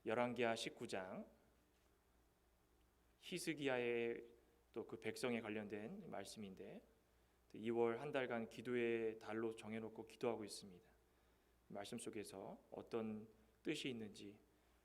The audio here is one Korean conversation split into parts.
열왕기하 19장 히스기야의 또 그 백성에 관련된 말씀인데 2월 한 달간 기도의 달로 정해놓고 기도하고 있습니다. 말씀 속에서 어떤 뜻이 있는지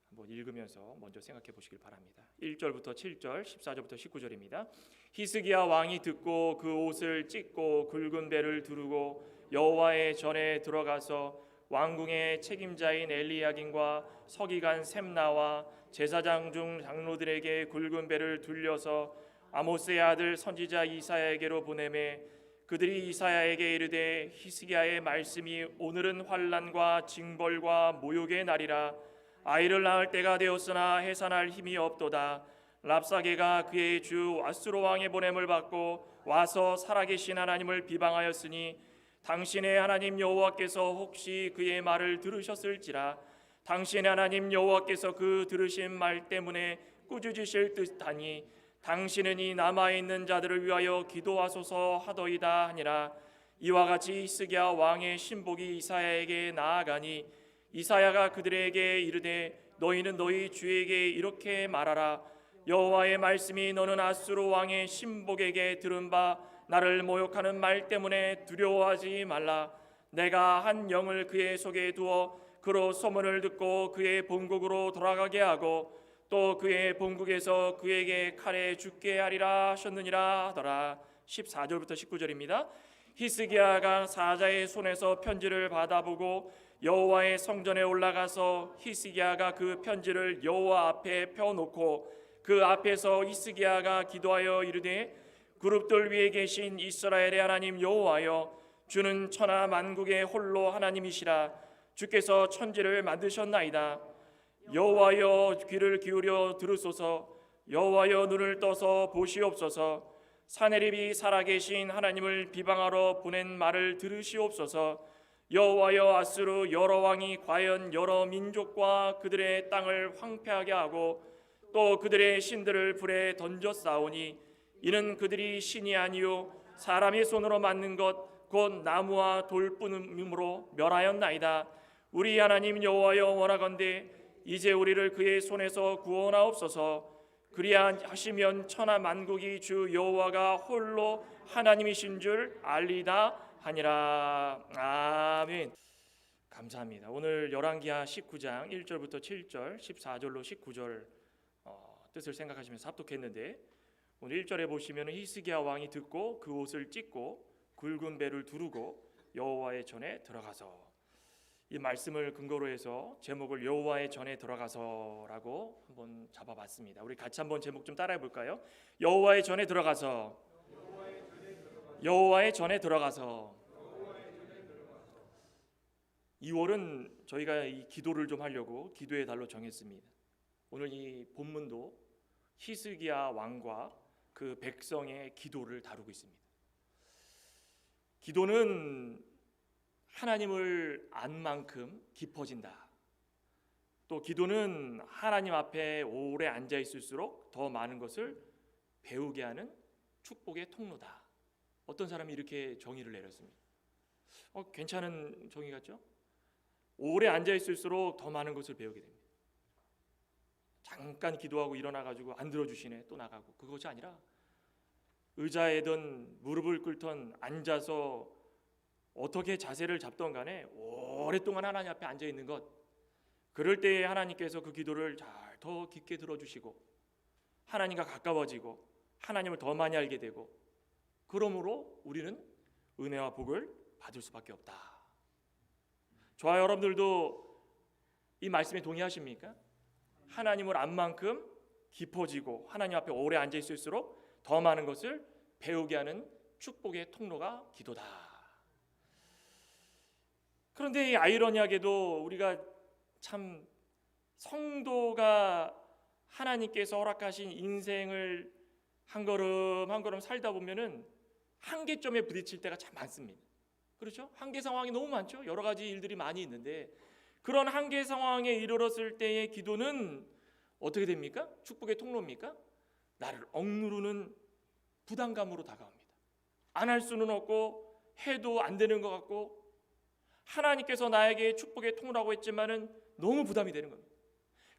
한번 읽으면서 먼저 생각해 보시길 바랍니다. 1절부터 7절, 14절부터 19절입니다. 히스기야 왕이 듣고 그 옷을 찢고 굵은 배를 두르고 여호와의 전에 들어가서 왕궁의 책임자인 엘리야긴과 서기관 셈나와 제사장 중 장로들에게 굵은 배를 둘려서 아모스의 아들 선지자 이사야에게로 보내매 그들이 이사야에게 이르되 히스기야의 말씀이 오늘은 환난과 징벌과 모욕의 날이라 아이를 낳을 때가 되었으나 해산할 힘이 없도다. 랍사게가 그의 주 아수르 왕의 보냄을 받고 와서 살아계신 하나님을 비방하였으니 당신의 하나님 여호와께서 혹시 그의 말을 들으셨을지라. 당신의 하나님 여호와께서 그 들으신 말 때문에 꾸짖으실 듯하니 당신은 이 남아있는 자들을 위하여 기도하소서 하더이다 하니라. 이와 같이 히스기야 왕의 신복이 이사야에게 나아가니 이사야가 그들에게 이르되 너희는 너희 주에게 이렇게 말하라. 여호와의 말씀이 너는 아수르 왕의 신복에게 들은 바 나를 모욕하는 말 때문에 두려워하지 말라. 내가 한 영을 그의 속에 두어 그로 소문을 듣고 그의 본국으로 돌아가게 하고 또 그의 본국에서 그에게 칼에 죽게 하리라 하셨느니라 하더라. 14절부터 19절입니다. 히스기야가 사자의 손에서 편지를 받아보고 여호와의 성전에 올라가서 히스기야가 그 편지를 여호와 앞에 펴놓고 그 앞에서 히스기야가 기도하여 이르되 그룹들 위에 계신 이스라엘의 하나님 여호와여 주는 천하 만국의 홀로 하나님이시라. 주께서 천지를 만드셨나이다. 여호와여 귀를 기울여 들으소서. 여호와여 눈을 떠서 보시옵소서. 사내립이 살아계신 하나님을 비방하러 보낸 말을 들으시옵소서. 여호와여 아수르 여러 왕이 과연 여러 민족과 그들의 땅을 황폐하게 하고 또 그들의 신들을 불에 던져 싸우니 이는 그들이 신이 아니요 사람의 손으로 만든 것 곧 나무와 돌뿐임으로 멸하였나이다. 우리 하나님 여호와여 원하건대 이제 우리를 그의 손에서 구원하옵소서. 그리하시면 천하 만국이 주 여호와가 홀로 하나님이신 줄 알리다 하니라. 아멘. 감사합니다. 오늘 열왕기하 19장 1절부터 7절, 14절로 19절 뜻을 생각하시면서 합독했는데 오늘 1절에 보시면 히스기야 왕이 듣고 그 옷을 찢고 굵은 배를 두르고 여호와의 전에 들어가서, 이 말씀을 근거로 해서 제목을 여호와의 전에 들어가서라고 한번 잡아봤습니다. 우리 같이 한번 제목 좀 따라해 볼까요? 여호와의 전에 들어가서. 여호와의 전에 들어가서. 2월은 저희가 이 기도를 좀 하려고 기도의 달로 정했습니다. 오늘 이 본문도 히스기야 왕과 그 백성의 기도를 다루고 있습니다. 기도는 하나님을 안 만큼 깊어진다. 또 기도는 하나님 앞에 오래 앉아 있을수록 더 많은 것을 배우게 하는 축복의 통로다. 어떤 사람이 이렇게 정의를 내렸습니다. 괜찮은 정의 같죠? 오래 앉아 있을수록 더 많은 것을 배우게 됩니다. 잠깐 기도하고 일어나가지고 안 들어주시네 또 나가고, 그것이 아니라 의자에든 무릎을 꿇던 앉아서 어떻게 자세를 잡던 간에 오랫동안 하나님 앞에 앉아 있는 것, 그럴 때에 하나님께서 그 기도를 잘 더 깊게 들어주시고 하나님과 가까워지고 하나님을 더 많이 알게 되고, 그러므로 우리는 은혜와 복을 받을 수밖에 없다. 저와 여러분들도 이 말씀에 동의하십니까? 하나님을 안 만큼 깊어지고 하나님 앞에 오래 앉아 있을수록 더 많은 것을 배우게 하는 축복의 통로가 기도다. 그런데 이 아이러니하게도 우리가 참 성도가 하나님께서 허락하신 인생을 한 걸음 한 걸음 살다 보면은 한계점에 부딪힐 때가 참 많습니다. 그렇죠? 한계 상황이 너무 많죠. 여러 가지 일들이 많이 있는데 그런 한계 상황에 이르렀을 때의 기도는 어떻게 됩니까? 축복의 통로입니까? 나를 억누르는 부담감으로 다가옵니다. 안 할 수는 없고 해도 안 되는 것 같고, 하나님께서 나에게 축복의 통로라고 했지만은 너무 부담이 되는 겁니다.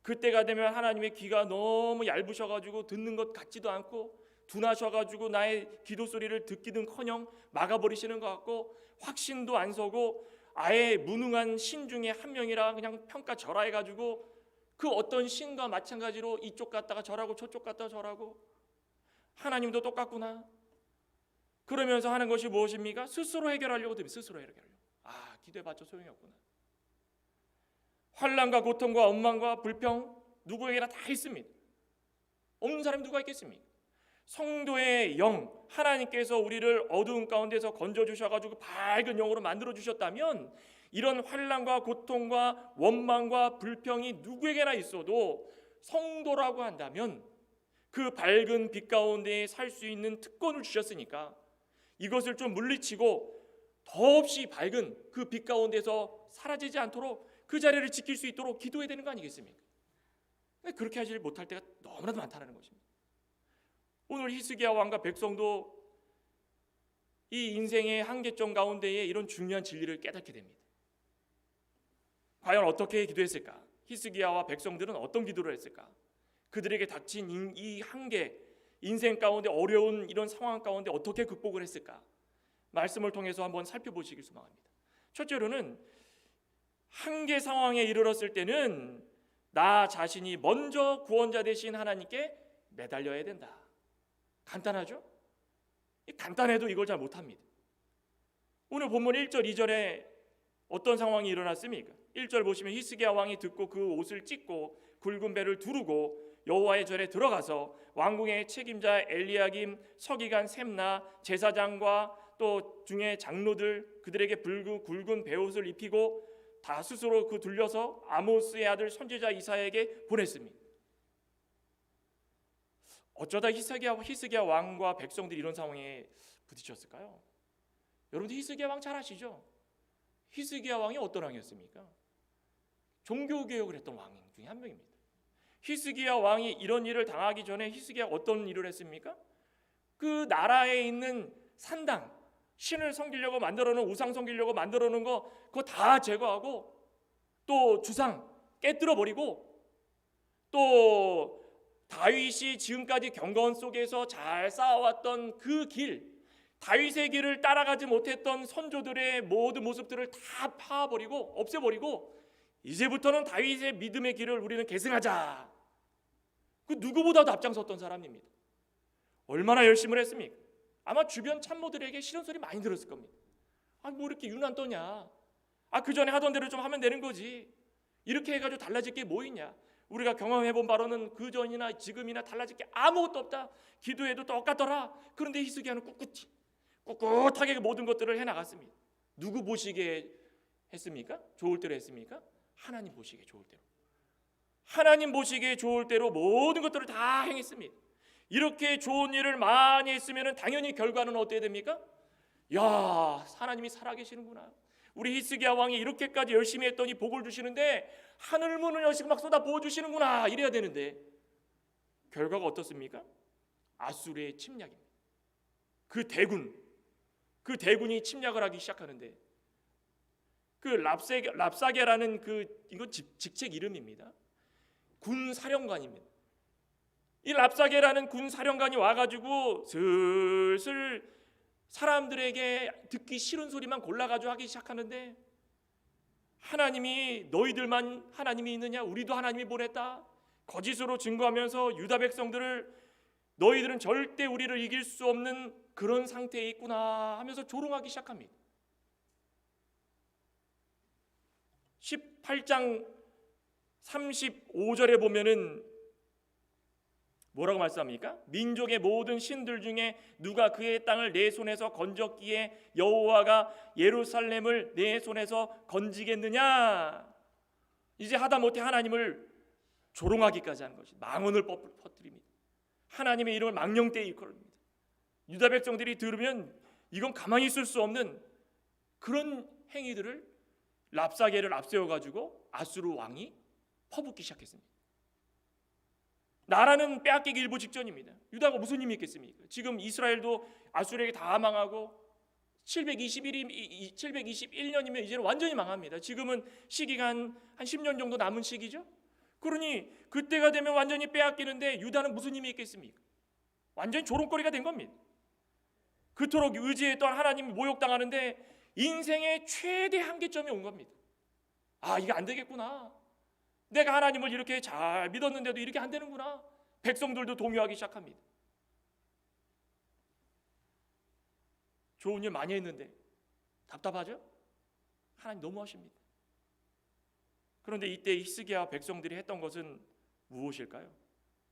그때가 되면 하나님의 귀가 너무 얇으셔가지고 듣는 것 같지도 않고 둔하셔가지고 나의 기도 소리를 듣기는커녕 막아버리시는 것 같고 확신도 안 서고 아예 무능한 신 중에 한 명이라 그냥 평가절하해가지고 그 어떤 신과 마찬가지로 이쪽 갔다가 절하고 저쪽 갔다가 절하고 하나님도 똑같구나 그러면서 하는 것이 무엇입니까? 스스로 해결하려고 듭니다. 스스로 해결하려고. 기도해봤자 소용이 없구나. 환난과 고통과 원망과 불평 누구에게나 다 있습니다. 없는 사람이 누가 있겠습니까? 성도의 영 하나님께서 우리를 어두운 가운데서 건져주셔가지고 밝은 영으로 만들어주셨다면 이런 환난과 고통과 원망과 불평이 누구에게나 있어도 성도라고 한다면 그 밝은 빛 가운데 살 수 있는 특권을 주셨으니까 이것을 좀 물리치고 더없이 밝은 그 빛 가운데서 사라지지 않도록 그 자리를 지킬 수 있도록 기도해야 되는 거 아니겠습니까? 그렇게 하지 못할 때가 너무나도 많다는 것입니다. 오늘 히스기야 왕과 백성도 이 인생의 한계점 가운데에 이런 중요한 진리를 깨닫게 됩니다. 과연 어떻게 기도했을까? 히스기야와 백성들은 어떤 기도를 했을까? 그들에게 닥친 이 한계, 인생 가운데 어려운 이런 상황 가운데 어떻게 극복을 했을까? 말씀을 통해서 한번 살펴보시길 소망합니다. 첫째로는 한계 상황에 이르렀을 때는 나 자신이 먼저 구원자 되신 하나님께 매달려야 된다. 간단하죠? 간단해도 이걸 잘 못합니다. 오늘 본문 1절 2절에 어떤 상황이 일어났습니까? 1절 보시면 히스기야 왕이 듣고 그 옷을 찢고 굵은 배를 두르고 여호와의 절에 들어가서 왕궁의 책임자 엘리야김, 서기관 셈나, 제사장과 또 중에 장로들 그들에게 굵은 베옷을 입히고 다 스스로 그 둘려서 아모스의 아들 선지자 이사야에게 보냈습니다. 어쩌다 히스기야 왕과 백성들이 이런 상황에 부딪혔을까요? 여러분들 히스기야 왕 잘 아시죠? 히스기야 왕이 어떤 왕이었습니까? 종교개혁을 했던 왕 중에 한 명입니다. 히스기야 왕이 이런 일을 당하기 전에 히스기야 어떤 일을 했습니까? 그 나라에 있는 산당, 신을 섬기려고 만들어놓은 우상 섬기려고 만들어놓은 거 그거 다 제거하고 또 주상 깨뜨려버리고 또 다윗이 지금까지 경건 속에서 잘 쌓아왔던 그 길, 다윗의 길을 따라가지 못했던 선조들의 모든 모습들을 다 파버리고 없애버리고 이제부터는 다윗의 믿음의 길을 우리는 계승하자. 그 누구보다도 앞장섰던 사람입니다. 얼마나 열심을 했습니까? 아마 주변 참모들에게 싫은 소리 많이 들었을 겁니다. 뭐 이렇게 유난 떠냐? 그 전에 하던 대로 좀 하면 되는 거지. 이렇게 해가지고 달라질 게 뭐 있냐? 우리가 경험해본 바로는 그 전이나 지금이나 달라질 게 아무것도 없다. 기도해도 똑같더라. 그런데 히스기야는 꿋꿋하게 모든 것들을 해나갔습니다. 누구 보시기에 했습니까? 좋을 대로 했습니까? 하나님 보시기에 좋을 대로. 하나님 보시기에 좋을 대로 모든 것들을 다 행했습니다. 이렇게 좋은 일을 많이 했으면 당연히 결과는 어떻게 됩니까? 야, 하나님이 살아계시는구나. 우리 히스기야 왕이 이렇게까지 열심히 했더니 복을 주시는데 하늘 문을 여시고 막 쏟아 부어주시는구나 이래야 되는데 결과가 어떻습니까? 아수르의 침략입니다. 그 대군이 침략을 하기 시작하는데 그 랍사게라는 이건 직책 이름입니다. 군 사령관입니다. 이 랍사게라는 군 사령관이 와가지고 슬슬 사람들에게 듣기 싫은 소리만 골라가지고 하기 시작하는데 하나님이 너희들만 하나님이 있느냐? 우리도 하나님이 보냈다. 거짓으로 증거하면서 유다 백성들을 너희들은 절대 우리를 이길 수 없는 그런 상태에 있구나 하면서 조롱하기 시작합니다. 18장 35절에 보면은 뭐라고 말씀합니까? 민족의 모든 신들 중에 누가 그의 땅을 내 손에서 건졌기에 여호와가 예루살렘을 내 손에서 건지겠느냐? 이제 하다못해 하나님을 조롱하기까지 하는 것이 망언을 퍼뜨립니다. 하나님의 이름을 망령되이 일컬습니다. 유다 백성들이 들으면 이건 가만히 있을 수 없는 그런 행위들을 랍사게를 앞세워가지고 아수르 왕이 퍼붓기 시작했습니다. 나라는 빼앗기기 일보 직전입니다. 유다가 무슨 힘이 있겠습니까? 지금 이스라엘도 아수르에게 다 망하고 721년이면 이제는 완전히 망합니다. 지금은 시기가 한 10년 정도 남은 시기죠. 그러니 그때가 되면 완전히 빼앗기는데 유다는 무슨 힘이 있겠습니까? 완전히 조롱거리가 된 겁니다. 그토록 의지했던 하나님이 모욕당하는데 인생의 최대 한계점이 온 겁니다. 아, 이게 안 되겠구나. 내가 하나님을 이렇게 잘 믿었는데도 이렇게 안 되는구나. 백성들도 동요하기 시작합니다. 좋은 일 많이 했는데 답답하죠? 하나님 너무하십니다. 그런데 이때 히스기야와 백성들이 했던 것은 무엇일까요?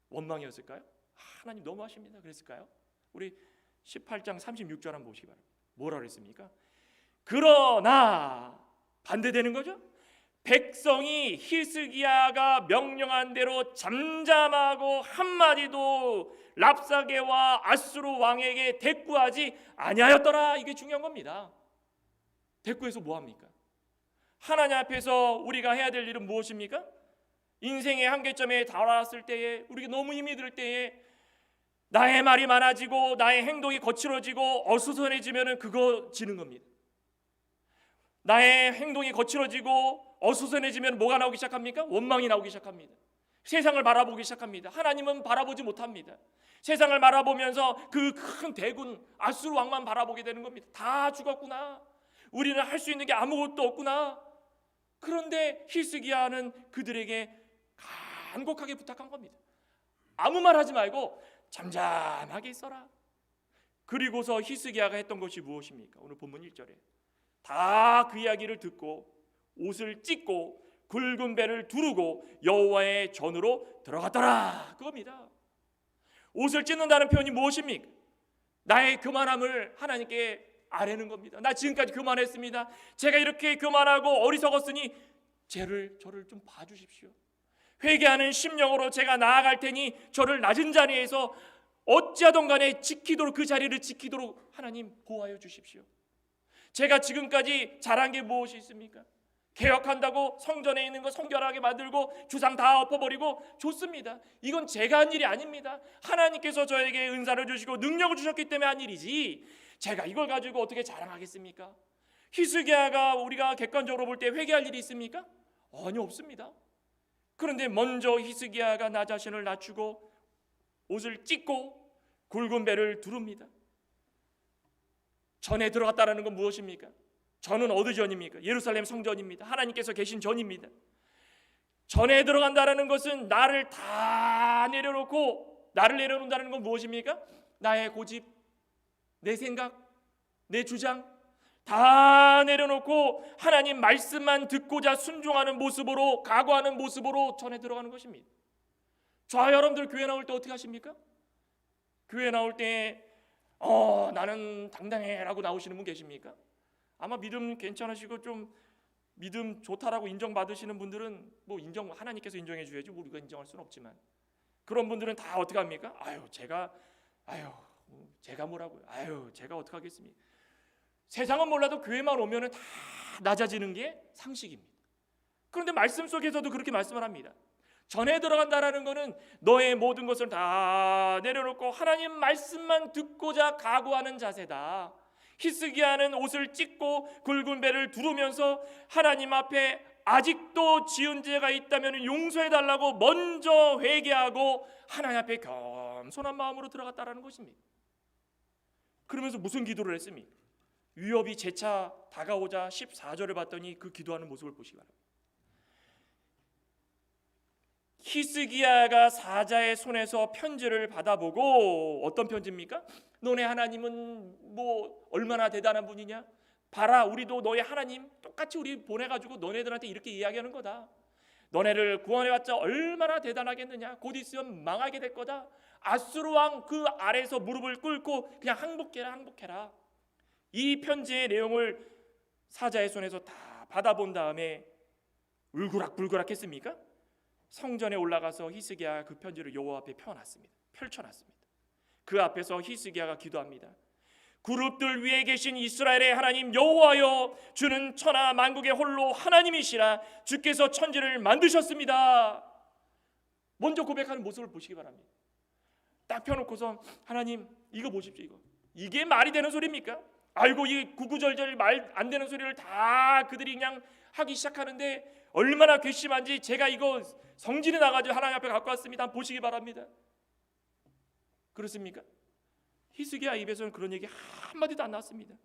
원망이었을까요? 하나님 너무하십니다. 그랬을까요? 우리 18장 36절 한번 보시기 바랍니다. 뭐라 그랬습니까? 그러나 반대되는 거죠. 백성이 히스기야가 명령한 대로 잠잠하고 한마디도 랍사게와 아수르 왕에게 대꾸하지 아니하였더라. 이게 중요한 겁니다. 대꾸해서 뭐합니까? 하나님 앞에서 우리가 해야 될 일은 무엇입니까? 인생의 한계점에 달았을 때에, 우리가 너무 힘이 들 때에 나의 말이 많아지고 나의 행동이 거칠어지고 어수선해지면 그거 지는 겁니다. 나의 행동이 거칠어지고 어수선해지면 뭐가 나오기 시작합니까? 원망이 나오기 시작합니다. 세상을 바라보기 시작합니다. 하나님은 바라보지 못합니다. 세상을 바라보면서 그 큰 대군 아수르 왕만 바라보게 되는 겁니다. 다 죽었구나. 우리는 할 수 있는 게 아무것도 없구나. 그런데 히스기야는 그들에게 간곡하게 부탁한 겁니다. 아무 말 하지 말고 잠잠하게 있어라. 그리고서 히스기야가 했던 것이 무엇입니까? 오늘 본문 1절에 다 그 이야기를 듣고 옷을 찢고 굵은 배를 두르고 여호와의 전으로 들어갔더라. 그겁니다. 옷을 찢는다는 표현이 무엇입니까? 나의 교만함을 하나님께 아뢰는 겁니다. 나 지금까지 교만했습니다. 제가 이렇게 교만하고 어리석었으니 저를 좀 봐주십시오. 회개하는 심령으로 제가 나아갈 테니 저를 낮은 자리에서 어찌하든 간에 지키도록, 그 자리를 지키도록 하나님 보호하여 주십시오. 제가 지금까지 잘한 게 무엇이 있습니까? 개혁한다고 성전에 있는 거 성결하게 만들고 주상 다 엎어버리고 좋습니다. 이건 제가 한 일이 아닙니다. 하나님께서 저에게 은사를 주시고 능력을 주셨기 때문에 한 일이지 제가 이걸 가지고 어떻게 자랑하겠습니까? 히스기야가 우리가 객관적으로 볼 때 회개할 일이 있습니까? 아니, 없습니다. 그런데 먼저 히스기야가 나 자신을 낮추고 옷을 찢고 굵은 배를 두릅니다. 전에 들어갔다는 건 무엇입니까? 전은 어디 전입니까? 예루살렘 성전입니다. 하나님께서 계신 전입니다. 전에 들어간다는 것은 나를 다 내려놓고, 나를 내려놓는다는 건 무엇입니까? 나의 고집, 내 생각, 내 주장 다 내려놓고 하나님 말씀만 듣고자 순종하는 모습으로, 각오하는 모습으로 전에 들어가는 것입니다. 저와 여러분들 교회 나올 때 어떻게 하십니까? 교회 나올 때 나는 당당해 라고 나오시는 분 계십니까? 아마 믿음 괜찮으시고 좀 믿음 좋다라고 인정받으시는 분들은 뭐 하나님께서 인정해 줘야지 우리가 인정할 수는 없지만, 그런 분들은 다 어떻게 합니까? 제가 뭐라고요? 제가 어떻게 하겠습니까? 세상은 몰라도 교회만 오면은 다 낮아지는 게 상식입니다. 그런데 말씀 속에서도 그렇게 말씀을 합니다. 전에 들어간다라는 것은 너의 모든 것을 다 내려놓고 하나님 말씀만 듣고자 각오하는 자세다. 히스기야는 옷을 찢고 굵은 배를 두르면서 하나님 앞에 아직도 지은 죄가 있다면 용서해달라고 먼저 회개하고 하나님 앞에 겸손한 마음으로 들어갔다라는 것입니다. 그러면서 무슨 기도를 했습니까? 위협이 재차 다가오자 14절을 봤더니 그 기도하는 모습을 보시기 바랍니다. 히스기야가 사자의 손에서 편지를 받아보고, 어떤 편지입니까? 너네 하나님은 뭐 얼마나 대단한 분이냐? 봐라, 우리도 너의 하나님 똑같이 우리 보내가지고 너네들한테 이렇게 이야기하는 거다. 너네를 구원해봤자 얼마나 대단하겠느냐? 곧 있으면 망하게 될 거다. 아수르 왕 그 아래에서 무릎을 꿇고 그냥 항복해라. 이 편지의 내용을 사자의 손에서 다 받아본 다음에 울그락불그락 했습니까? 성전에 올라가서 히스기야가 그 편지를 여호와 앞에 펼쳐놨습니다. 그 앞에서 히스기야가 기도합니다. 그룹들 위에 계신 이스라엘의 하나님 여호와여, 주는 천하 만국의 홀로 하나님이시라. 주께서 천지를 만드셨습니다. 먼저 고백하는 모습을 보시기 바랍니다. 딱 펴놓고서 하나님 이거 보십시오. 이게 말이 되는 소리입니까? 아이고, 이 구구절절 말 안 되는 소리를 다 그들이 그냥 하기 시작하는데 얼마나 괘씸한지 제가 이거 성질이 나가지고 하나님 앞에 갖고 왔습니다. 한번 보시기 바랍니다. 그렇습니까? 히스기야 입에서는 그런 얘기 한마디도 안 나왔습니다.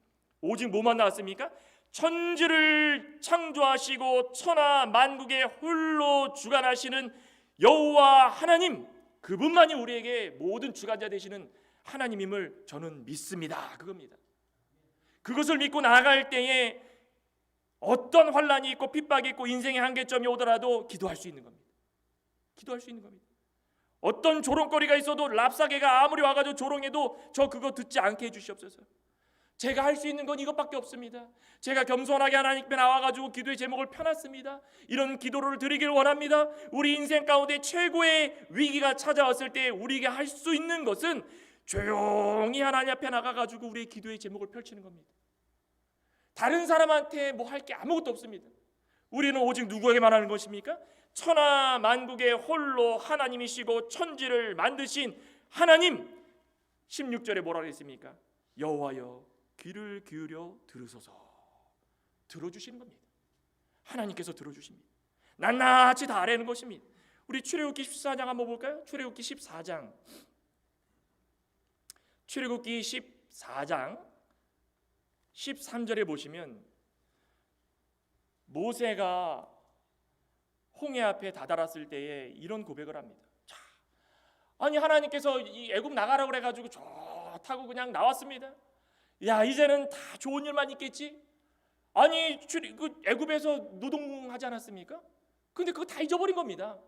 오직 뭐만 나왔습니까? 천지를 창조하시고 천하 만국의 홀로 주관하시는 여호와 하나님, 그분만이 우리에게 모든 주관자 되시는 하나님임을 저는 믿습니다. 그겁니다. 그것을 믿고 나아갈 때에 어떤 환난이 있고 핍박이 있고 인생의 한계점이 오더라도 기도할 수 있는 겁니다. 기도할 수 있는 겁니다. 어떤 조롱거리가 있어도 랍사개가 아무리 와가지고 조롱해도 저 그거 듣지 않게 해주시옵소서. 제가 할 수 있는 건 이것밖에 없습니다. 제가 겸손하게 하나님께 나와가지고 기도의 제목을 펴놨습니다. 이런 기도를 드리길 원합니다. 우리 인생 가운데 최고의 위기가 찾아왔을 때 우리에게 할 수 있는 것은 조용히 하나님 앞에 나가가지고 우리의 기도의 제목을 펼치는 겁니다. 다른 사람한테 뭐 할 게 아무것도 없습니다. 우리는 오직 누구에게만 하는 것입니까? 천하 만국의 홀로 하나님이시고 천지를 만드신 하나님. 16절에 뭐라 그랬습니까? 여호와여 귀를 기울여 들으소서. 들어주시는 겁니다. 하나님께서 들어주십니다. 낱낱이 다 아뢰는 것입니다. 우리 출애굽기 14장 한번 볼까요? 출애굽기 14장 13절에 보시면 모세가 홍해 앞에 다다랐을 때에 이런 고백을 합니다. 자, 아니 하나님께서 이 애굽 나가라고 그래가지고 좋다고 그냥 나왔습니다. 야, 이제는 다 좋은 일만 있겠지? 아니 그 애굽에서 노동하지 않았습니까? 근데 그거 다 잊어버린 겁니다.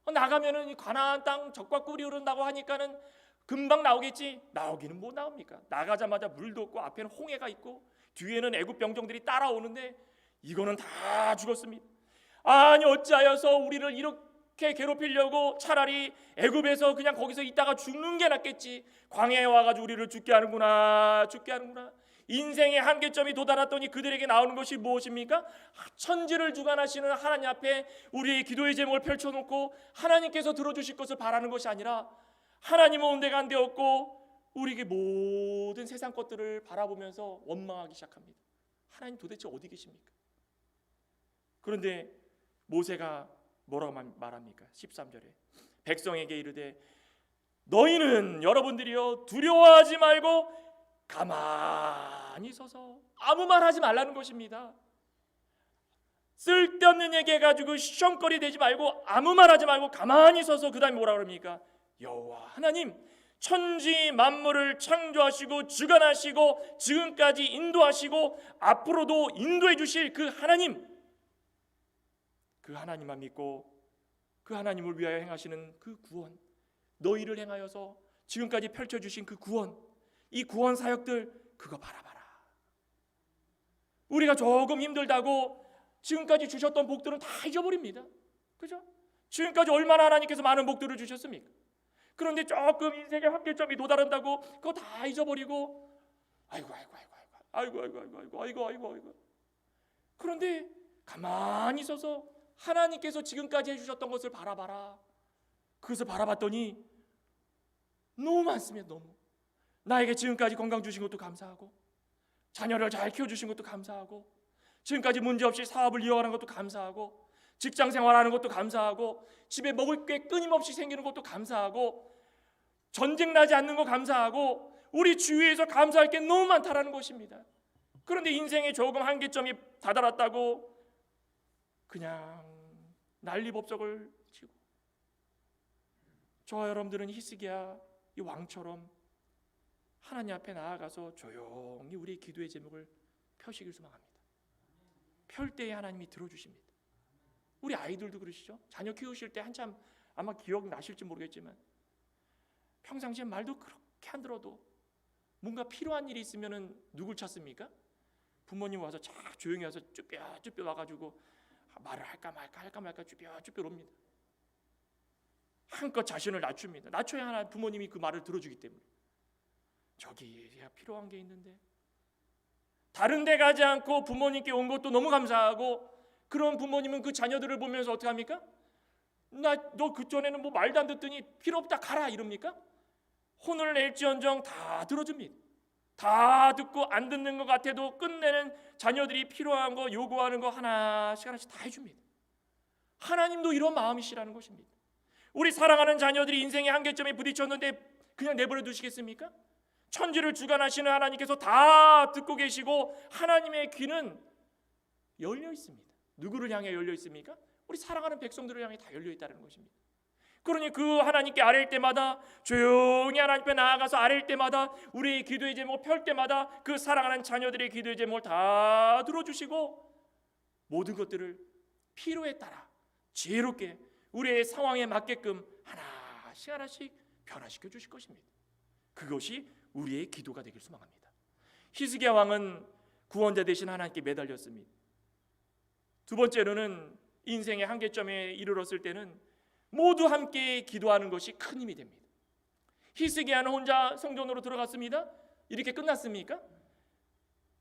나가면은 가나안 땅 적과 꿀이 흐른다고 하니까는 금방 나오겠지. 나오기는 뭐 나옵니까? 나가자마자 물도 없고 앞에는 홍해가 있고 뒤에는 애굽 병정들이 따라오는데 이거는 다 죽었습니다. 아니 어찌하여서 우리를 이렇게 괴롭히려고 차라리 애굽에서 그냥 거기서 있다가 죽는 게 낫겠지. 광야에 와가지고 우리를 죽게 하는구나. 인생의 한계점이 도달했더니 그들에게 나오는 것이 무엇입니까? 천지를 주관하시는 하나님 앞에 우리의 기도의 제목을 펼쳐놓고 하나님께서 들어주실 것을 바라는 것이 아니라 하나님은 온데가 안 되었고 우리에게 모든 세상 것들을 바라보면서 원망하기 시작합니다. 하나님 도대체 어디 계십니까? 그런데 모세가 뭐라고 말합니까? 13절에 백성에게 이르되 너희는 여러분들이여 두려워하지 말고 가만히 서서 아무 말 하지 말라는 것입니다. 쓸데없는 얘기 해가지고 시험거리 되지 말고 아무 말 하지 말고 가만히 서서 그 다음에 뭐라 그럽니까? 여호와 하나님 천지 만물을 창조하시고 주관하시고 지금까지 인도하시고 앞으로도 인도해 주실 그 하나님, 그 하나님만 믿고 그 하나님을 위하여 행하시는 그 구원, 너희를 행하여서 지금까지 펼쳐주신 그 구원, 이 구원 사역들 그거 바라봐라. 우리가 조금 힘들다고 지금까지 주셨던 복들은 다 잊어버립니다. 그죠? 지금까지 얼마나 하나님께서 많은 복들을 주셨습니까? 그런데 조금 인생의 한계점이 도달한다고 그거 다 잊어버리고 아이고. 그런데 가만히 서서 하나님께서 지금까지 해주셨던 것을 바라봐라. 그것을 바라봤더니 너무 많습니다. 너무. 나에게 지금까지 건강 주신 것도 감사하고 자녀를 잘 키워주신 것도 감사하고 지금까지 문제없이 사업을 이어가는 것도 감사하고 직장 생활하는 것도 감사하고 집에 먹을 게 끊임없이 생기는 것도 감사하고 전쟁 나지 않는 거 감사하고 우리 주위에서 감사할 게 너무 많다라는 것입니다. 그런데 인생에 조금 한계점이 다다랐다고 그냥 난리법석을 치고 저와 여러분들은 히스기야 이 왕처럼 하나님 앞에 나아가서 조용히 우리 기도의 제목을 펴시길 소망합니다. 펼 때에 하나님이 들어주십니다. 우리 아이들도 그러시죠? 자녀 키우실 때 한참 아마 기억나실지 모르겠지만 평상시에 말도 그렇게 안 들어도 뭔가 필요한 일이 있으면 누굴 찾습니까? 부모님 와서 쫙 조용히 와서 쭈뼛쭈뼛 와가지고 말을 할까 말까 쭈뼛쭈뼛 옵니다. 한껏 자신을 낮춥니다. 낮춰야 하나 부모님이 그 말을 들어주기 때문에. 저기 필요한 게 있는데 다른 데 가지 않고 부모님께 온 것도 너무 감사하고 그런 부모님은 그 자녀들을 보면서 어떻게 합니까? 너 그전에는 뭐 말도 안 듣더니 필요 없다 가라 이럽니까? 혼을 낼지언정 다 들어줍니다. 다 듣고 안 듣는 것 같아도 끝내는 자녀들이 필요한 거 요구하는 거 하나씩 다 해줍니다. 하나님도 이런 마음이시라는 것입니다. 우리 사랑하는 자녀들이 인생의 한계점에 부딪혔는데 그냥 내버려 두시겠습니까? 천지를 주관하시는 하나님께서 다 듣고 계시고 하나님의 귀는 열려 있습니다. 누구를 향해 열려 있습니까? 우리 사랑하는 백성들을 향해 다 열려 있다는 것입니다. 그러니 그 하나님께 아뢰일 때마다 조용히 하나님 앞에 나아가서 아뢰일 때마다 우리의 기도의 제목을 펼 때마다 그 사랑하는 자녀들의 기도의 제목을 다 들어주시고 모든 것들을 필요에 따라 지혜롭게 우리의 상황에 맞게끔 하나씩 하나씩 변화시켜 주실 것입니다. 그것이 우리의 기도가 되길 소망합니다. 히스기야 왕은 구원자 되신 하나님께 매달렸습니다. 두 번째로는 인생의 한계점에 이르렀을 때는 모두 함께 기도하는 것이 큰 힘이 됩니다. 히스기야는 혼자 성전으로 들어갔습니다. 이렇게 끝났습니까?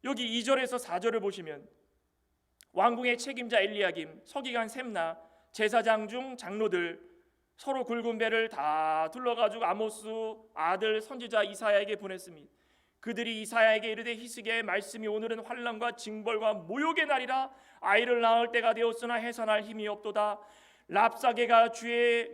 여기 2절에서 4절을 보시면 왕궁의 책임자 엘리야김, 서기관 셈나, 제사장 중 장로들 서로 굵은 배를 다 둘러가지고 아모스 아들 선지자 이사야에게 보냈습니다. 그들이 이사야에게 이르되 히스기야의 말씀이 오늘은 환난과 징벌과 모욕의 날이라 아이를 낳을 때가 되었으나 해산할 힘이 없도다. 랍사게가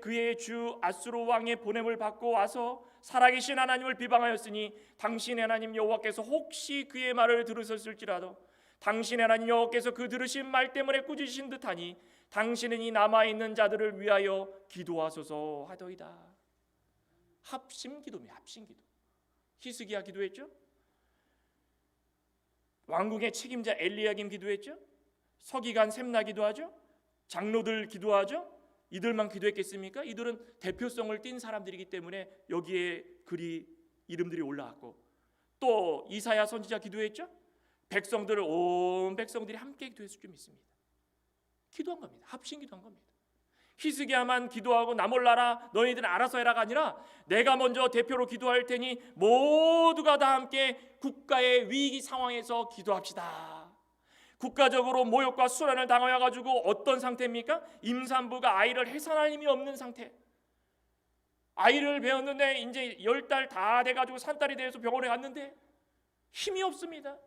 그의 주 아수르 왕의 보냄을 받고 와서 살아계신 하나님을 비방하였으니 당신의 하나님 여호와께서 혹시 그의 말을 들으셨을지라도 당신의 하나님 여호와께서 그 들으신 말 때문에 꾸짖으신 듯하니 당신은 이 남아있는 자들을 위하여 기도하소서 하더이다. 합심기도입니다. 합심기도. 히스기야 기도했죠. 왕궁의 책임자 엘리야김 기도했죠. 서기관 셈나 기도하죠. 장로들 기도하죠. 이들만 기도했겠습니까? 이들은 대표성을 띈 사람들이기 때문에 여기에 이름들이 올라왔고 또 이사야 선지자 기도했죠. 백성들을 온 백성들이 함께 기도했을 줄 믿습니다. 기도한 겁니다. 합심 기도한 겁니다. 히스기야만 기도하고 나 몰라라 너희들은 알아서 해라가 아니라 내가 먼저 대표로 기도할 테니 모두가 다 함께 국가의 위기 상황에서 기도합시다. 국가적으로 모욕과 수란을 당하여 가지고 어떤 상태입니까? 임산부가 아이를 해산할 힘이 없는 상태. 아이를 배웠는데 이제 10달 다 돼가지고 산딸이 돼서 병원에 갔는데 힘이 없습니다.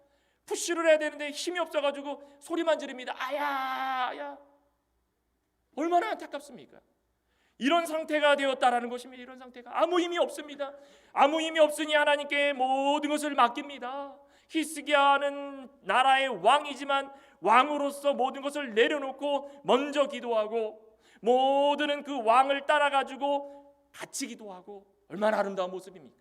푸시를 해야 되는데 힘이 없어가지고 소리만 지릅니다. 아야. 얼마나 안타깝습니까? 이런 상태가 되었다라는 것입니다. 이런 상태가 아무 힘이 없습니다. 아무 힘이 없으니 하나님께 모든 것을 맡깁니다. 히스기야는 나라의 왕이지만 왕으로서 모든 것을 내려놓고 먼저 기도하고 모두는 그 왕을 따라가지고 같이 기도하고 얼마나 아름다운 모습입니까?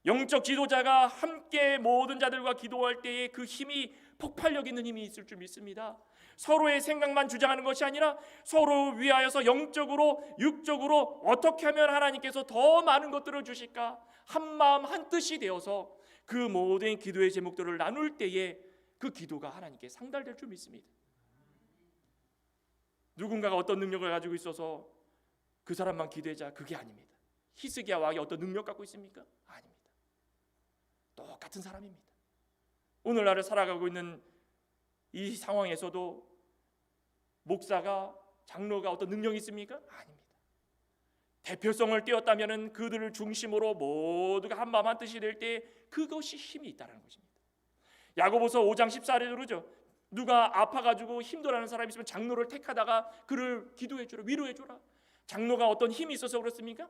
영적 지도자가 함께 모든 자들과 기도할 때에 그 힘이 폭발력 있는 힘이 있을 줄 믿습니다. 서로의 생각만 주장하는 것이 아니라 서로 위하여서 영적으로 육적으로 어떻게 하면 하나님께서 더 많은 것들을 주실까 한마음 한뜻이 되어서 그 모든 기도의 제목들을 나눌 때에 그 기도가 하나님께 상달될 줄 믿습니다. 누군가가 어떤 능력을 가지고 있어서 그 사람만 기도하자 그게 아닙니다. 히스기야 왕이 어떤 능력 갖고 있습니까? 아닙니다. 똑같은 사람입니다. 오늘날을 살아가고 있는 이 상황에서도 목사가 장로가 어떤 능력이 있습니까? 아닙니다. 대표성을 띄었다면 그들을 중심으로 모두가 한마음 한뜻이 될 때 그것이 힘이 있다는 것입니다. 야고보서 5장 14절에 그러죠. 누가 아파가지고 힘들어하는 사람이 있으면 장로를 택하다가 그를 기도해주라 위로해주라. 장로가 어떤 힘이 있어서 그렇습니까?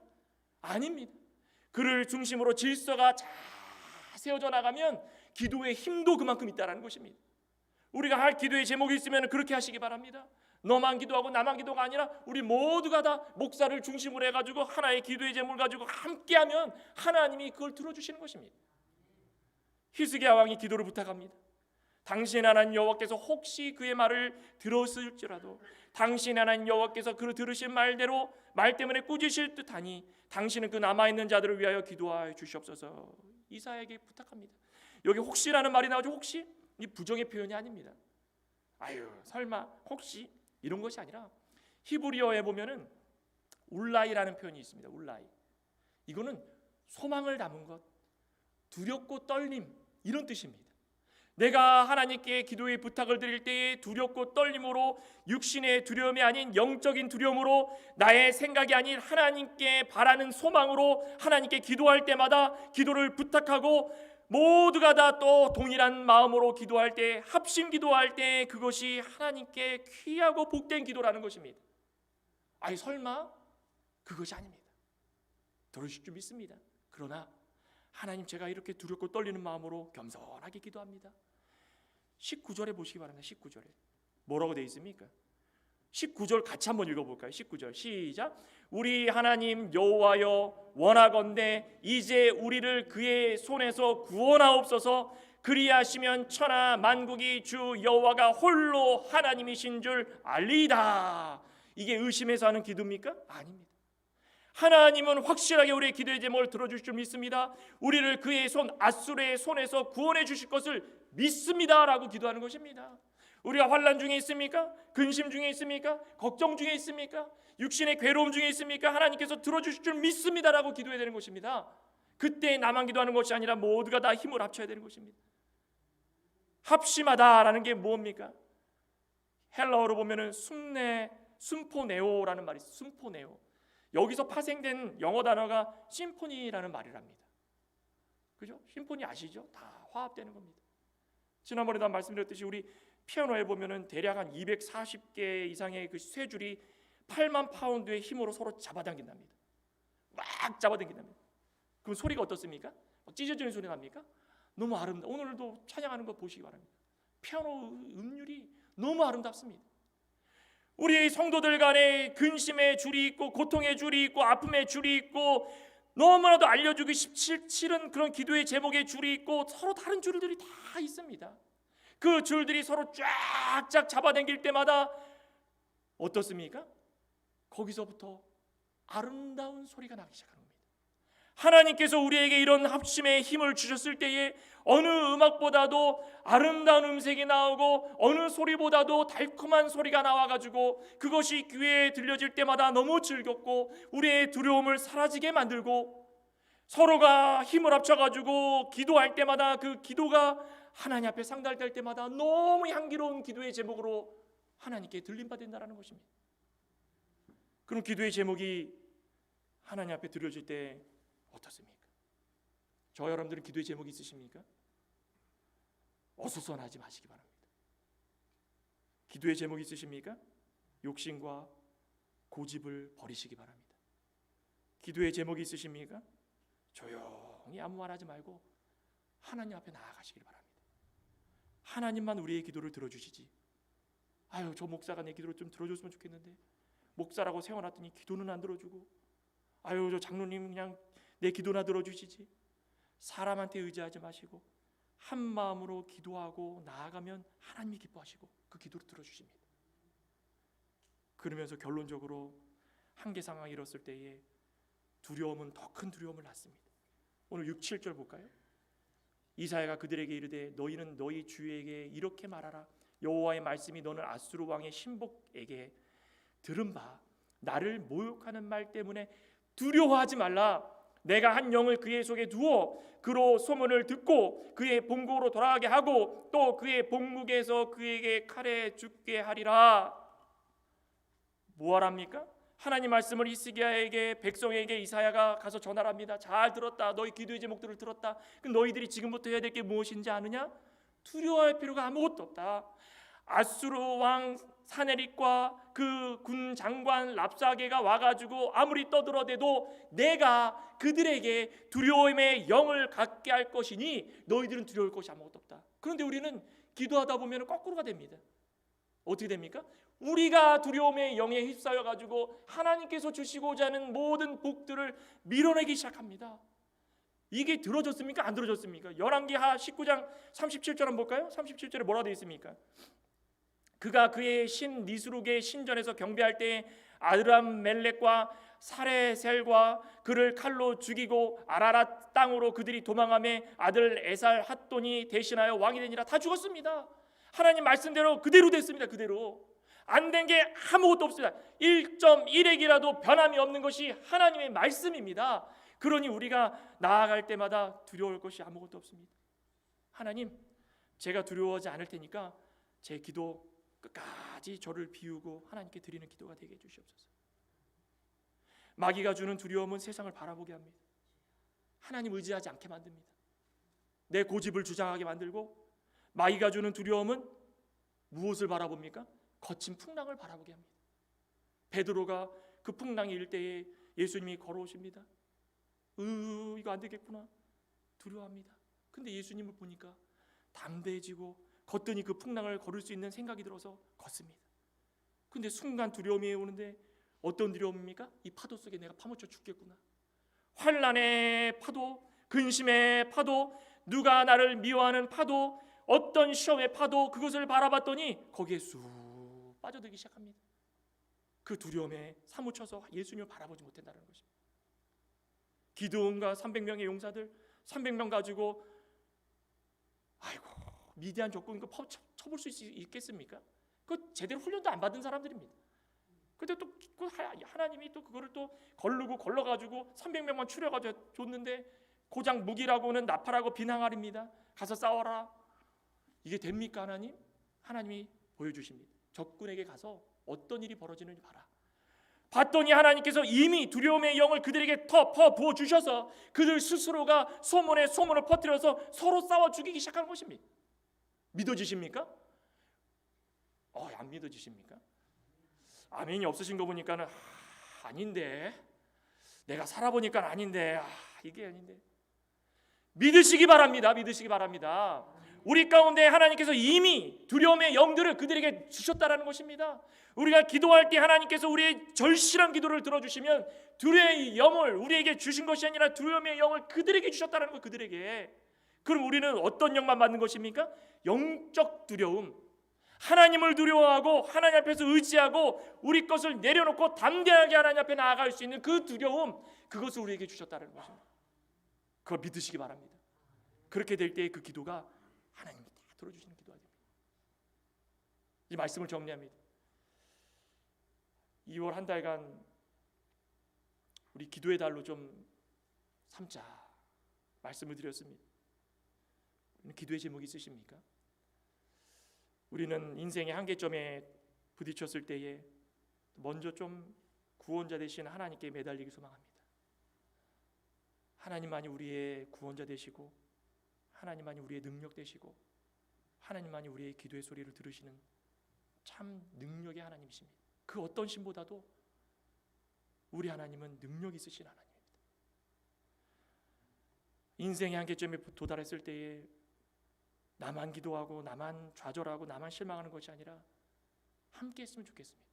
아닙니다. 그를 중심으로 질서가 잘 세워져 나가면 기도의 힘도 그만큼 있다는 것입니다. 우리가 할 기도의 제목이 있으면 그렇게 하시기 바랍니다. 너만 기도하고 나만 기도가 아니라 우리 모두가 다 목사를 중심으로 해가지고 하나의 기도의 제목을 가지고 함께하면 하나님이 그걸 들어주시는 것입니다. 히스기야 왕이 기도를 부탁합니다. 당신 하나님 여호와께서 혹시 그의 말을 들었을지라도 당신 하나님 여호와께서 그 들으신 말대로 말 때문에 꾸짖으실 듯하니 당신은 그 남아있는 자들을 위하여 기도하여 주시옵소서. 이사야에게 부탁합니다. 여기 혹시라는 말이 나오죠. 혹시? 이 부정의 표현이 아닙니다. 아유 설마 혹시 이런 것이 아니라 히브리어에 보면은 울라이라는 표현이 있습니다. 울라이. 이거는 소망을 담은 것, 두렵고 떨림 이런 뜻입니다. 내가 하나님께 기도의 부탁을 드릴 때에 두렵고 떨림으로 육신의 두려움이 아닌 영적인 두려움으로 나의 생각이 아닌 하나님께 바라는 소망으로 하나님께 기도할 때마다 기도를 부탁하고 모두가 다 또 동일한 마음으로 기도할 때 합심 기도할 때 그것이 하나님께 귀하고 복된 기도라는 것입니다. 아니 설마 그것이 아닙니다. 들어주실 줄 믿습니다. 그러나 하나님, 제가 이렇게 두렵고 떨리는 마음으로 겸손하게 기도합니다. 19절에 보시기 바랍니다. 19절에 뭐라고 되어 있습니까? 19절 같이 한번 읽어볼까요? 19절 시작. 우리 하나님 여호와여, 원하건대 이제 우리를 그의 손에서 구원하옵소서. 그리하시면 천하 만국이 주 여호와가 홀로 하나님이신 줄 알리이다. 이게 의심해서 하는 기도입니까? 아닙니다. 하나님은 확실하게 우리의 기도의 제목을 들어주실 줄 믿습니다. 우리를 그의 손 앗수르의 손에서 구원해 주실 것을 믿습니다라고 기도하는 것입니다. 우리가 환난 중에 있습니까? 근심 중에 있습니까? 걱정 중에 있습니까? 육신의 괴로움 중에 있습니까? 하나님께서 들어주실 줄 믿습니다라고 기도해야 되는 것입니다. 그때 나만 기도하는 것이 아니라 모두가 다 힘을 합쳐야 되는 것입니다. 합심하다라는 게 뭡니까? 헬라어로 보면은 순포네오라는 말이 있어요. 순포네오. 여기서 파생된 영어 단어가 심포니라는 말이랍니다. 그죠? 심포니 아시죠? 다 화합되는 겁니다. 지난번에도 말씀드렸듯이 우리 피아노에 보면은 대략 한 240개 이상의 그 쇠줄이 8만 파운드의 힘으로 서로 잡아당긴답니다. 막 잡아당긴답니다. 그럼 소리가 어떻습니까? 찢어지는 소리 납니까? 너무 아름다워. 오늘도 찬양하는 거 보시기 바랍니다. 피아노 음률이 너무 아름답습니다. 우리 성도들 간에 근심의 줄이 있고 고통의 줄이 있고 아픔의 줄이 있고 너무나도 알려주기 싫은 그런 기도의 제목의 줄이 있고 서로 다른 줄들이 다 있습니다. 그 줄들이 서로 쫙쫙 잡아당길 때마다 어떻습니까? 거기서부터 아름다운 소리가 나기 시작하는 겁니다. 하나님께서 우리에게 이런 합심의 힘을 주셨을 때에 어느 음악보다도 아름다운 음색이 나오고 어느 소리보다도 달콤한 소리가 나와가지고 그것이 귀에 들려질 때마다 너무 즐겁고 우리의 두려움을 사라지게 만들고 서로가 힘을 합쳐가지고 기도할 때마다 그 기도가 하나님 앞에 상달될 때마다 너무 향기로운 기도의 제목으로 하나님께 들림받는다는 것입니다. 그럼 기도의 제목이 하나님 앞에 들려질 때 어떻습니까? 저 여러분들은 기도의 제목이 있으십니까? 어수선하지 마시기 바랍니다. 기도의 제목이 있으십니까? 욕심과 고집을 버리시기 바랍니다. 기도의 제목이 있으십니까? 조용히 아무 말 하지 말고 하나님 앞에 나아가시길 바랍니다. 하나님만 우리의 기도를 들어주시지. 아유, 저 목사가 내 기도를 좀 들어줬으면 좋겠는데 목사라고 세워놨더니 기도는 안 들어주고, 아유, 저 장로님 그냥 내 기도나 들어주시지. 사람한테 의지하지 마시고 한 마음으로 기도하고 나아가면 하나님이 기뻐하시고 그 기도를 들어주십니다. 그러면서 결론적으로 한계 상황이 이뤘을 때에 두려움은 더 큰 두려움을 낳습니다. 오늘 6, 7절 볼까요? 이사야가 그들에게 이르되 너희는 너희 주에게 이렇게 말하라. 여호와의 말씀이 너는 앗수르 왕의 신복에게 들은 바 나를 모욕하는 말 때문에 두려워하지 말라. 내가 한 영을 그의 속에 두어 그로 소문을 듣고 그의 본국으로 돌아가게 하고 또 그의 본국에서 그에게 칼에 죽게 하리라. 뭐하랍니까? 하나님 말씀을 히스기야에게 백성에게 이사야가 가서 전하랍니다. 잘 들었다. 너희 기도의 제목들을 들었다. 너희들이 지금부터 해야 될 게 무엇인지 아느냐? 두려워할 필요가 아무것도 없다. 앗수르 왕 사네립과 그 군 장관 랍사게가 와가지고 아무리 떠들어대도 내가 그들에게 두려움의 영을 갖게 할 것이니 너희들은 두려울 것이 아무것도 없다. 그런데 우리는 기도하다 보면 거꾸로가 됩니다. 어떻게 됩니까? 우리가 두려움의 영에 휩싸여 가지고 하나님께서 주시고자 하는 모든 복들을 밀어내기 시작합니다. 이게 들어졌습니까? 안 들어졌습니까? 열왕기하 19장 37절 한번 볼까요? 37절에 뭐라 되어 있습니까? 그가 그의 신 니스룩의 신전에서 경배할 때 아드람 멜렉과 사레셀과 그를 칼로 죽이고 아라랏 땅으로 그들이 도망하며 아들 에살 핫돈이 대신하여 왕이 되니라. 다 죽었습니다. 하나님 말씀대로 그대로 됐습니다. 그대로 안 된 게 아무것도 없습니다. 1.1핵이라도 변함이 없는 것이 하나님의 말씀입니다. 그러니 우리가 나아갈 때마다 두려울 것이 아무것도 없습니다. 하나님, 제가 두려워하지 않을 테니까 제 기도 끝까지 저를 비우고 하나님께 드리는 기도가 되게 해주시옵소서. 마귀가 주는 두려움은 세상을 바라보게 합니다. 하나님 의지하지 않게 만듭니다. 내 고집을 주장하게 만들고, 마귀가 주는 두려움은 무엇을 바라봅니까? 거친 풍랑을 바라보게 합니다. 베드로가 그 풍랑이 일 때에 예수님이 걸어오십니다. 이거 안 되겠구나 두려워합니다. 근데 예수님을 보니까 담대해지고 걷더니 그 풍랑을 걸을 수 있는 생각이 들어서 걷습니다. 근데 순간 두려움이 오는데 어떤 두려움입니까? 이 파도 속에 내가 파묻혀 죽겠구나. 환난의 파도, 근심의 파도, 누가 나를 미워하는 파도, 어떤 시험의 파도, 그것을 바라봤더니 거기에 쑥 빠져들기 시작합니다. 그 두려움에 사무쳐서 예수님을 바라보지 못한다는 것입니다. 기드온과 300명의 용사들 300명 가지고 아이고 미디안 적군 그 쳐볼 수 있겠습니까? 그 제대로 훈련도 안 받은 사람들입니다. 근데 또 하나님이 또 그거를 또 걸러가지고 300명만 추려가지고 줬는데 고작 무기라고는 나팔하고 비낭알입니다. 가서 싸워라. 이게 됩니까 하나님? 하나님이 보여주십니다. 적군에게 가서 어떤 일이 벌어지는지 봐라. 봤더니 하나님께서 이미 두려움의 영을 그들에게 퍼 부어주셔서 그들 스스로가 소문에 소문을 퍼뜨려서 서로 싸워 죽이기 시작하는 것입니다. 믿어지십니까? 안 믿어지십니까? 아멘이 없으신 거 보니까는 아닌데 내가 살아보니까 아닌데 이게 아닌데 믿으시기 바랍니다. 믿으시기 바랍니다. 우리 가운데 하나님께서 이미 두려움의 영들을 그들에게 주셨다라는 것입니다. 우리가 기도할 때 하나님께서 우리의 절실한 기도를 들어주시면 두려움의 영을 우리에게 주신 것이 아니라 두려움의 영을 그들에게 주셨다는 것. 그들에게. 그럼 우리는 어떤 영만 받는 것입니까? 영적 두려움. 하나님을 두려워하고 하나님 앞에서 의지하고 우리 것을 내려놓고 담대하게 하나님 앞에 나아갈 수 있는 그 두려움, 그것을 우리에게 주셨다는 것입니다. 그걸 믿으시기 바랍니다. 그렇게 될 때 그 기도가 하나님이 다 들어주시는 기도가 됩니다. 이 말씀을 정리합니다. 2월 한 달간 우리 기도의 달로 좀 삼자 말씀을 드렸습니다. 기도의 제목이 있으십니까? 우리는 인생의 한계점에 부딪혔을 때에 먼저 좀 구원자 되신 하나님께 매달리기 소망합니다. 하나님만이 우리의 구원자 되시고 하나님만이 우리의 능력 되시고 하나님만이 우리의 기도의 소리를 들으시는 참 능력의 하나님이십니다. 그 어떤 신보다도 우리 하나님은 능력 있으신 하나님입니다. 인생의 한계점에 도달했을 때에 나만 기도하고 나만 좌절하고 나만 실망하는 것이 아니라 함께 했으면 좋겠습니다.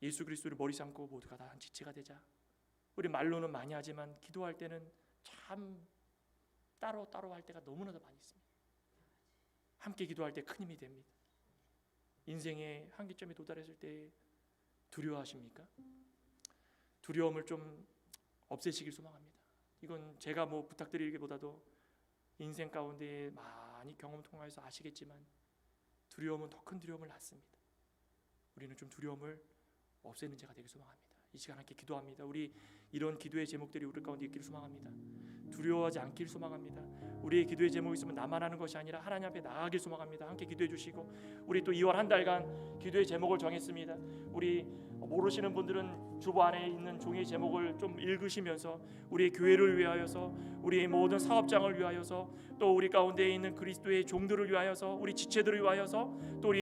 예수 그리스도를 머리 삼고 모두가 다 한 지체가 되자. 우리 말로는 많이 하지만 기도할 때는 참 따로 할 때가 너무나도 많이 있습니다. 함께 기도할 때 큰 힘이 됩니다. 인생의 한계점에 도달했을 때 두려워하십니까? 두려움을 좀 없애시길 소망합니다. 이건 제가 부탁드리기보다도 인생 가운데 많이 경험 통해서 아시겠지만 두려움은 더 큰 두려움을 낳습니다. 우리는 좀 두려움을 없애는 자가 되길 소망합니다. 이 시간 함께 기도합니다. 우리 이런 기도의 제목들이 우리 가운데 있기를 소망합니다. 두려워하지 않기를 소망합니다. 우리의 기도의 제목이 있으면 나만 하는 것이 아니라 하나님 앞에 나아가길 소망합니다. 함께 기도해 주시고 우리 또 2월 한 달간 기도의 제목을 정했습니다. 우리 모르시는 분들은 주보 안에 있는 종이의 제목을 좀 읽으시면서 우리의 교회를 위하여서 우리의 모든 사업장을 위하여서 또 우리 가운데 있는 그리스도의 종들을 위하여서 우리 지체들을 위하여서 또 우리